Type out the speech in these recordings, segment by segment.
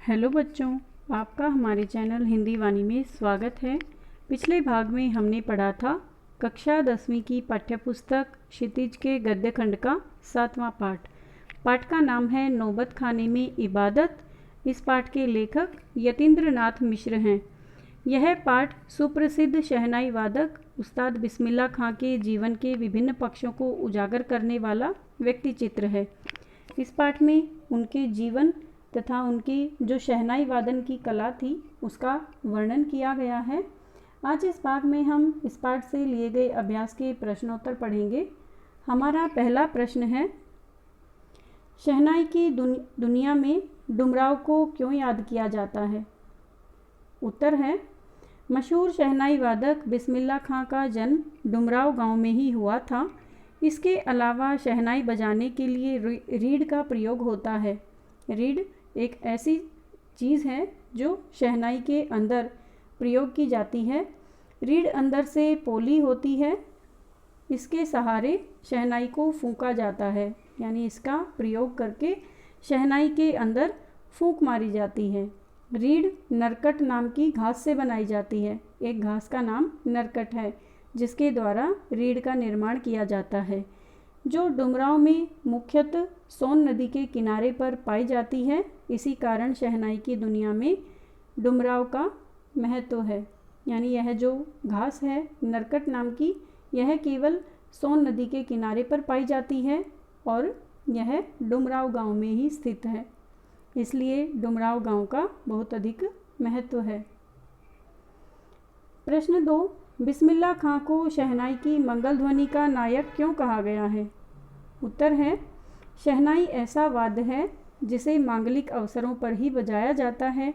Hello बच्चों, आपका हमारे चैनल हिंदी वाणी में स्वागत है। पिछले भाग में हमने पढ़ा था कक्षा 10वीं की पाठ्यपुस्तक क्षितिज के गद्य खंड का 7वां पाठ। पाठ का नाम है नौबत खाने में इबादत। इस पाठ के लेखक यतीन्द्र नाथ मिश्र हैं। यह पाठ सुप्रसिद्ध शहनाई वादक उस्ताद बिस्मिल्लाह खां के जीवन के विभिन्न पक्षों को उजागर करने वाला व्यक्ति चित्र है। इस पाठ में उनके जीवन तथा उनकी जो शहनाई वादन की कला थी उसका वर्णन किया गया है। आज इस भाग में हम इस पाठ से लिए गए अभ्यास के प्रश्नोत्तर पढ़ेंगे। हमारा पहला प्रश्न है, शहनाई की दुनिया में डुमराव को क्यों याद किया जाता है? उत्तर है, मशहूर शहनाई वादक बिस्मिल्लाह खां का जन्म डुमराव गांव में ही हुआ था। इसके अलावा शहनाई बजाने के लिए रीड का प्रयोग होता है। रीड एक ऐसी चीज़ है जो शहनाई के अंदर प्रयोग की जाती है। रीड अंदर से पोली होती है, इसके सहारे शहनाई को फूंका जाता है, यानी इसका प्रयोग करके शहनाई के अंदर फूंक मारी जाती है। रीड नरकट नाम की घास से बनाई जाती है। एक घास का नाम नरकट है जिसके द्वारा रीड का निर्माण किया जाता है, जो डुमराव में मुख्यतः सोन नदी के किनारे पर पाई जाती है। इसी कारण शहनाई की दुनिया में डुमराव का महत्व है। यानी यह जो घास है नरकट नाम की, यह केवल सोन नदी के किनारे पर पाई जाती है और यह डुमराव गांव में ही स्थित है, इसलिए डुमराव गांव का बहुत अधिक महत्व है। प्रश्न 2, बिस्मिल्लाह खां को शहनाई की मंगल ध्वनि का नायक क्यों कहा गया है? उत्तर है, शहनाई ऐसा वाद्य है जिसे मांगलिक अवसरों पर ही बजाया जाता है।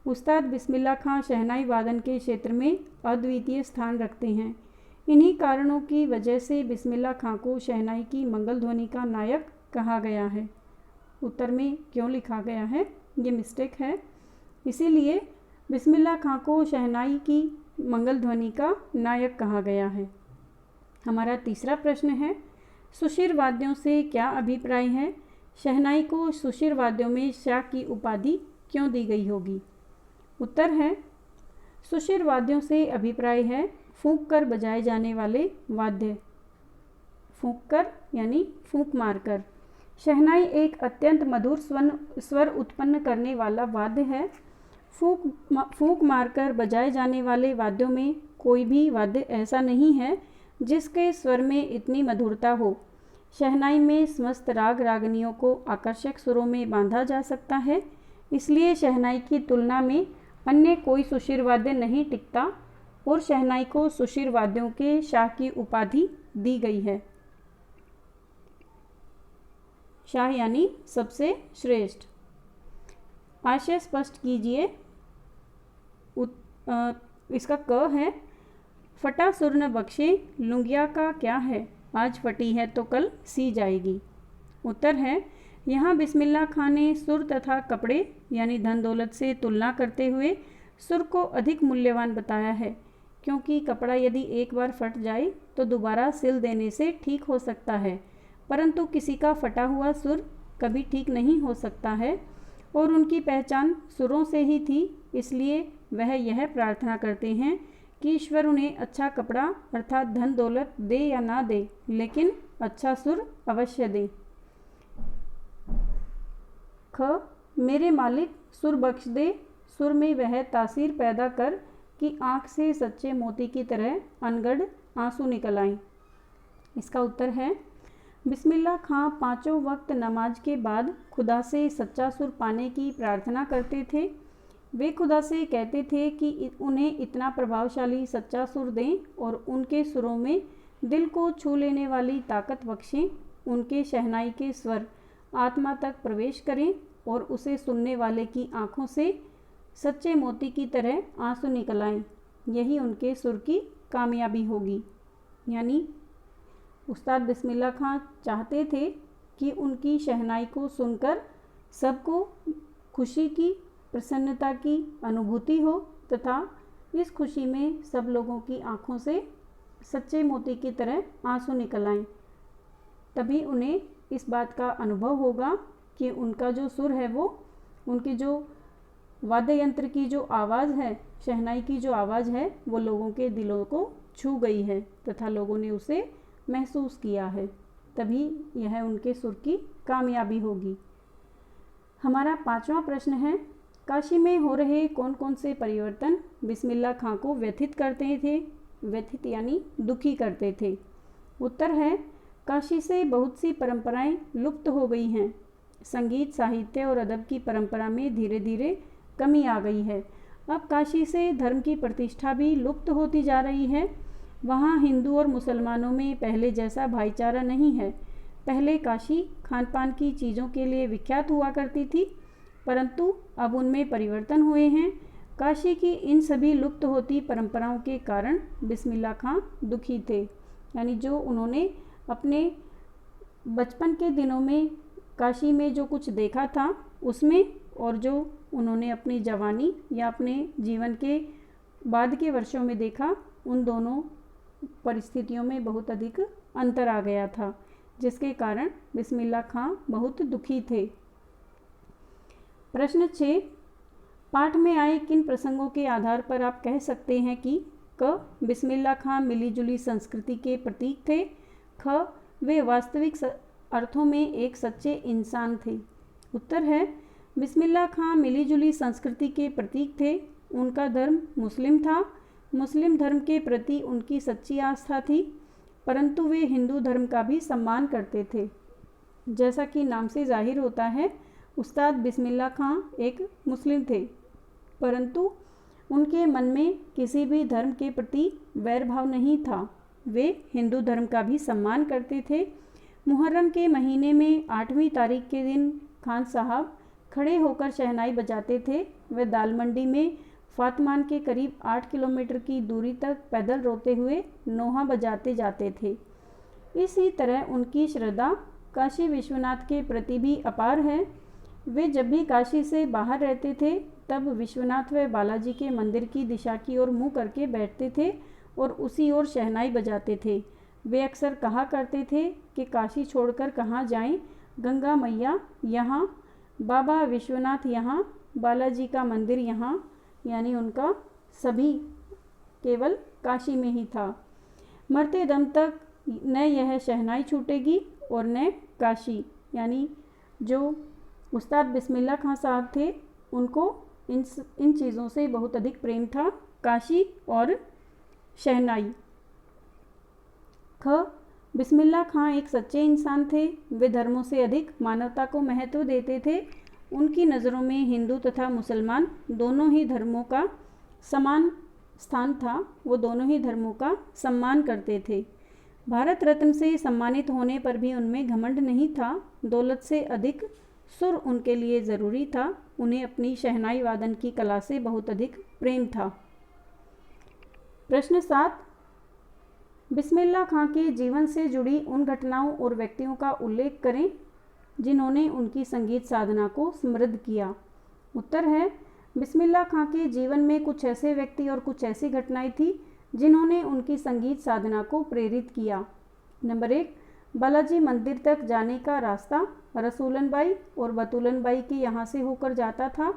उस्ताद बिस्मिल्लाह खां शहनाई वादन के क्षेत्र में अद्वितीय स्थान रखते हैं। इन्हीं कारणों की वजह से बिस्मिल्लाह खां को शहनाई की मंगल ध्वनि का नायक कहा गया है। उत्तर में क्यों लिखा गया है, ये मिस्टेक है। इसीलिए बिस्मिल्लाह खां को शहनाई की मंगल ध्वनि का नायक कहा गया है। हमारा तीसरा प्रश्न है, सुशिर वाद्यों से क्या अभिप्राय है? शहनाई को सुशिर वाद्यों में शाह की उपाधि क्यों दी गई होगी? उत्तर है, सुशिर वाद्यों से अभिप्राय है फूंक कर बजाए जाने वाले वाद्य। फूंक कर यानी फूंक मारकर। शहनाई एक अत्यंत मधुर स्वर उत्पन्न करने वाला वाद्य है। फूंक मारकर बजाए जाने वाले वाद्यों में कोई भी वाद्य ऐसा नहीं है जिसके स्वर में इतनी मधुरता हो। शहनाई में समस्त राग रागनियों को आकर्षक सुरों में बांधा जा सकता है, इसलिए शहनाई की तुलना में अन्य कोई सुशिर वाद्य नहीं टिकता और शहनाई को सुशिर वाद्यों के शाह की उपाधि दी गई है। शाह यानी सबसे श्रेष्ठ। आशय स्पष्ट कीजिए। इसका क है, फटा सुर न बख्शे लुंगिया का क्या है, आज फटी है तो कल सी जाएगी। उत्तर है, यहाँ बिस्मिल्लाह खां ने सुर तथा कपड़े यानी धन दौलत से तुलना करते हुए सुर को अधिक मूल्यवान बताया है, क्योंकि कपड़ा यदि एक बार फट जाए तो दोबारा सिल देने से ठीक हो सकता है, परंतु किसी का फटा हुआ सुर कभी ठीक नहीं हो सकता है और उनकी पहचान सुरों से ही थी। इसलिए वह यह प्रार्थना करते हैं कि ईश्वर उन्हें अच्छा कपड़ा अर्थात धन दौलत दे या ना दे, लेकिन अच्छा सुर अवश्य दे। ख, मेरे मालिक सुर बख्श दे, सुर में वह तासीर पैदा कर कि आँख से सच्चे मोती की तरह अनगढ़ आंसू निकल आएं। इसका उत्तर है, बिस्मिल्लाह खां पांचों वक्त नमाज के बाद खुदा से सच्चा सुर पाने की प्रार्थना करते थे। वे खुदा से कहते थे कि उन्हें इतना प्रभावशाली सच्चा सुर दें और उनके सुरों में दिल को छू लेने वाली ताकत बख्शें। उनके शहनाई के स्वर आत्मा तक प्रवेश करें और उसे सुनने वाले की आँखों से सच्चे मोती की तरह आंसू निकल आएं। यही उनके सुर की कामयाबी होगी। यानी उस्ताद बिस्मिल्लाह खां चाहते थे कि उनकी शहनाई को सुनकर सबको खुशी की, प्रसन्नता की अनुभूति हो तथा इस खुशी में सब लोगों की आँखों से सच्चे मोती की तरह आंसू निकल आएं। तभी उन्हें इस बात का अनुभव होगा कि उनका जो सुर है वो, उनकी जो वाद्य यंत्र की जो आवाज़ है, शहनाई की जो आवाज़ है, वो लोगों के दिलों को छू गई है तथा लोगों ने उसे महसूस किया है, तभी यह उनके सुर की कामयाबी होगी। हमारा 5वां प्रश्न है, काशी में हो रहे कौन कौन से परिवर्तन बिस्मिल्लाह खां को व्यथित करते थे? व्यथित यानी दुखी करते थे। उत्तर है, काशी से बहुत सी परंपराएं लुप्त हो गई हैं। संगीत, साहित्य और अदब की परंपरा में धीरे धीरे कमी आ गई है। अब काशी से धर्म की प्रतिष्ठा भी लुप्त होती जा रही है। वहाँ हिंदू और मुसलमानों में पहले जैसा भाईचारा नहीं है। पहले काशी खान पान की चीज़ों के लिए विख्यात हुआ करती थी, परंतु अब उनमें परिवर्तन हुए हैं। काशी की इन सभी लुप्त होती परंपराओं के कारण बिस्मिल्लाह खां दुखी थे, यानी जो उन्होंने अपने बचपन के दिनों में काशी में जो कुछ देखा था उसमें, और जो उन्होंने अपनी जवानी या अपने जीवन के बाद के वर्षों में देखा, उन दोनों परिस्थितियों में बहुत अधिक अंतर आ गया था, जिसके कारण बिस्मिल्लाह खां बहुत दुखी थे। प्रश्न 6, पाठ में आए किन प्रसंगों के आधार पर आप कह सकते हैं कि क. बिस्मिल्लाह खां मिलीजुली संस्कृति के प्रतीक थे। ख. वे वास्तविक अर्थों में एक सच्चे इंसान थे। उत्तर है, बिस्मिल्लाह खां मिलीजुली संस्कृति के प्रतीक थे। उनका धर्म मुस्लिम था। मुस्लिम धर्म के प्रति उनकी सच्ची आस्था थी, परंतु वे हिंदू धर्म का भी सम्मान करते थे। जैसा कि नाम से जाहिर होता है, उस्ताद बिस्मिल्लाह खां एक मुस्लिम थे, परंतु उनके मन में किसी भी धर्म के प्रति वैर भाव नहीं था। वे हिंदू धर्म का भी सम्मान करते थे। मुहर्रम के महीने में 8वीं तारीख के दिन खान साहब खड़े होकर शहनाई बजाते थे। वे दाल मंडी में फातमान के करीब 8 किलोमीटर की दूरी तक पैदल रोते हुए नोहा बजाते जाते थे। इसी तरह उनकी श्रद्धा काशी विश्वनाथ के प्रति भी अपार है। वे जब भी काशी से बाहर रहते थे, तब विश्वनाथ व बालाजी के मंदिर की दिशा की ओर मुँह करके बैठते थे और उसी ओर शहनाई बजाते थे। वे अक्सर कहा करते थे कि काशी छोड़कर कहाँ जाएं, गंगा मैया यहाँ, बाबा विश्वनाथ यहाँ, बालाजी का मंदिर यहाँ, यानी उनका सभी केवल काशी में ही था। मरते दम तक न यह शहनाई छूटेगी और न काशी, यानी जो उस्ताद बिस्मिल्लाह खां साहब थे, उनको इन चीज़ों से बहुत अधिक प्रेम था, काशी और शहनाई। ख. बिस्मिल्लाह खां एक सच्चे इंसान थे। वे धर्मों से अधिक मानवता को महत्व देते थे। उनकी नज़रों में हिंदू तथा मुसलमान दोनों ही धर्मों का समान स्थान था। वो दोनों ही धर्मों का सम्मान करते थे। भारत रत्न से सम्मानित होने पर भी उनमें घमंड नहीं था। दौलत से अधिक सुर उनके लिए ज़रूरी था। उन्हें अपनी शहनाई वादन की कला से बहुत अधिक प्रेम था। प्रश्न 7, बिस्मिल्लाह खां के जीवन से जुड़ी उन घटनाओं और व्यक्तियों का उल्लेख करें जिन्होंने उनकी संगीत साधना को समृद्ध किया। उत्तर है, बिस्मिल्लाह खां के जीवन में कुछ ऐसे व्यक्ति और कुछ ऐसी घटनाएं थी जिन्होंने उनकी संगीत साधना को प्रेरित किया। नंबर 1, बालाजी मंदिर तक जाने का रास्ता रसूलन बाई और बतूलन बाई के यहाँ से होकर जाता था।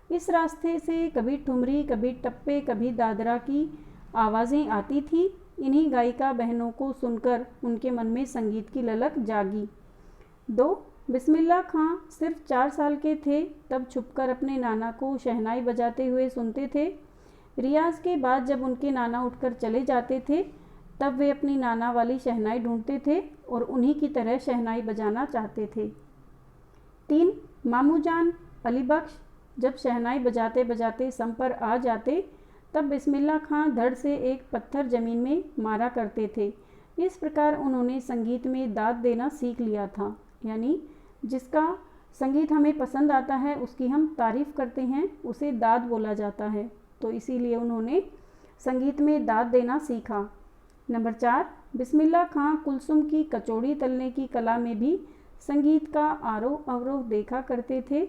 इस रास्ते से कभी ठुमरी, कभी टप्पे, कभी दादरा की आवाज़ें आती थी। इन्हीं गायिका बहनों को सुनकर उनके मन में संगीत की ललक जागी। 2, बिस्मिल्लाह खां सिर्फ 4 साल के थे तब छुपकर अपने नाना को शहनाई बजाते हुए सुनते थे। रियाज के बाद जब उनके नाना उठकर चले जाते थे, तब वे अपनी नाना वाली शहनाई ढूंढते थे और उन्हीं की तरह शहनाई बजाना चाहते थे। 3, मामू जान अली बख्श जब शहनाई बजाते बजाते सम पर आ जाते, तब बिस्मिल्लाह खां धड़ से एक पत्थर ज़मीन में मारा करते थे। इस प्रकार उन्होंने संगीत में दाद देना सीख लिया था, यानी जिसका संगीत हमें पसंद आता है उसकी हम तारीफ़ करते हैं, उसे दाद बोला जाता है। तो इसीलिए उन्होंने संगीत में दाद देना सीखा। नंबर 4, बिस्मिल्लाह खां कुलसुम की कचौड़ी तलने की कला में भी संगीत का आरोह अवरोह देखा करते थे।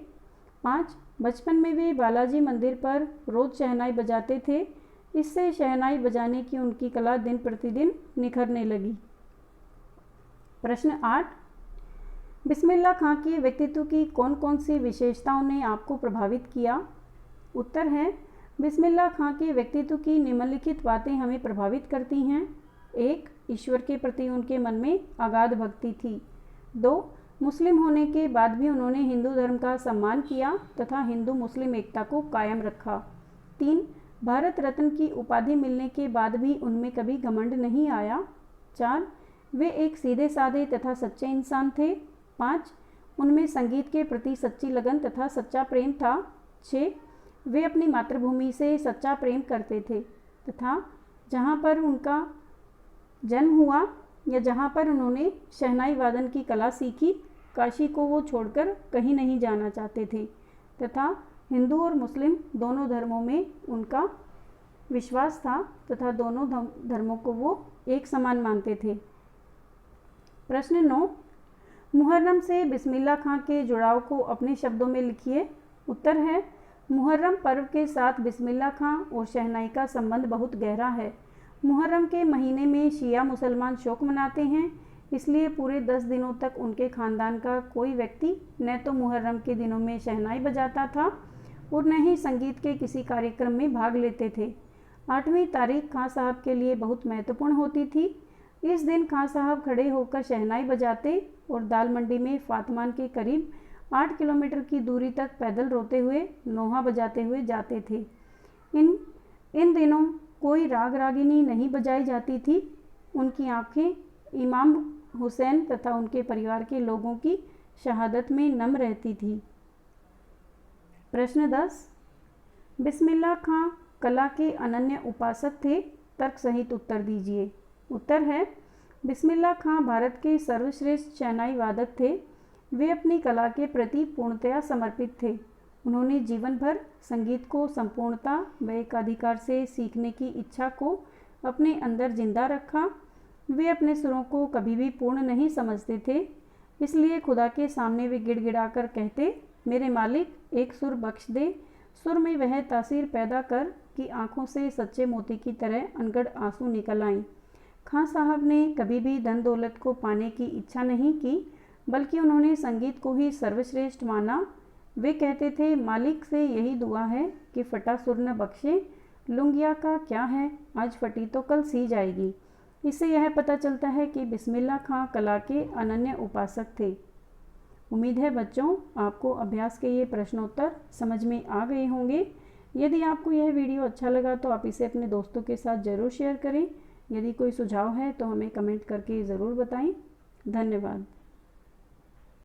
5, बचपन में वे बालाजी मंदिर पर रोज़ शहनाई बजाते थे। इससे शहनाई बजाने की उनकी कला दिन प्रतिदिन निखरने लगी। प्रश्न 8, बिस्मिल्लाह खां के व्यक्तित्व की कौन कौन सी विशेषताओं ने आपको प्रभावित किया? उत्तर है बिस्मिल्लाह खां के व्यक्तित्व की निम्नलिखित बातें हमें प्रभावित करती हैं। 1. ईश्वर के प्रति उनके मन में अगाध भक्ति थी। 2. मुस्लिम होने के बाद भी उन्होंने हिंदू धर्म का सम्मान किया तथा हिंदू मुस्लिम एकता को कायम रखा। 3. भारत रत्न की उपाधि मिलने के बाद भी उनमें कभी घमंड नहीं आया। 4. वे एक सीधे साधे तथा सच्चे इंसान थे। 5. उनमें संगीत के प्रति सच्ची लगन तथा सच्चा प्रेम था। 6. वे अपनी मातृभूमि से सच्चा प्रेम करते थे तथा जहाँ पर उनका जन्म हुआ या जहाँ पर उन्होंने शहनाई वादन की कला सीखी, काशी को वो छोड़कर कहीं नहीं जाना चाहते थे तथा हिंदू और मुस्लिम दोनों धर्मों में उनका विश्वास था तथा दोनों धर्मों को वो एक समान मानते थे। प्रश्न 9. मुहर्रम से बिस्मिल्लाह खां के जुड़ाव को अपने शब्दों में लिखिए। उत्तर है मुहर्रम पर्व के साथ बिस्मिल्लाह खां और शहनाई का संबंध बहुत गहरा है। मुहर्रम के महीने में शिया मुसलमान शोक मनाते हैं, इसलिए पूरे 10 दिनों तक उनके ख़ानदान का कोई व्यक्ति न तो मुहर्रम के दिनों में शहनाई बजाता था और न ही संगीत के किसी कार्यक्रम में भाग लेते थे। 8वीं तारीख खां साहब के लिए बहुत महत्वपूर्ण होती थी। इस दिन खां साहब खड़े होकर शहनाई बजाते और दाल मंडी में फातमान के करीब 8 किलोमीटर की दूरी तक पैदल रोते हुए नोहा बजाते हुए जाते थे। इन दिनों कोई राग रागिनी नहीं बजाई जाती थी। उनकी आंखें इमाम हुसैन तथा उनके परिवार के लोगों की शहादत में नम रहती थी। प्रश्न 10. बिस्मिल्लाह खां कला के अनन्य उपासक थे, तर्क सहित उत्तर दीजिए। उत्तर है बिस्मिल्लाह खां भारत के सर्वश्रेष्ठ शहनाई वादक थे। वे अपनी कला के प्रति पूर्णतया समर्पित थे। उन्होंने जीवन भर संगीत को संपूर्णता व एकाधिकार से सीखने की इच्छा को अपने अंदर जिंदा रखा। वे अपने सुरों को कभी भी पूर्ण नहीं समझते थे, इसलिए खुदा के सामने वे गिड़गिड़ाकर कहते, मेरे मालिक एक सुर बख्श दे। सुर में वह तासीर पैदा कर कि आँखों से सच्चे मोती की तरह अनगढ़ आंसू निकल आएं। खां साहब ने कभी भी धन दौलत को पाने की इच्छा नहीं की, बल्कि उन्होंने संगीत को ही सर्वश्रेष्ठ माना। वे कहते थे, मालिक से यही दुआ है कि फटा सुर न बख्शे। लुंगिया का क्या है, आज फटी तो कल सी जाएगी। इससे यह पता चलता है कि बिस्मिल्लाह खां कला के अनन्य उपासक थे। उम्मीद है बच्चों आपको अभ्यास के ये प्रश्नोत्तर समझ में आ गए होंगे। यदि आपको यह वीडियो अच्छा लगा तो आप इसे अपने दोस्तों के साथ ज़रूर शेयर करें। यदि कोई सुझाव है तो हमें कमेंट करके ज़रूर बताएं। धन्यवाद।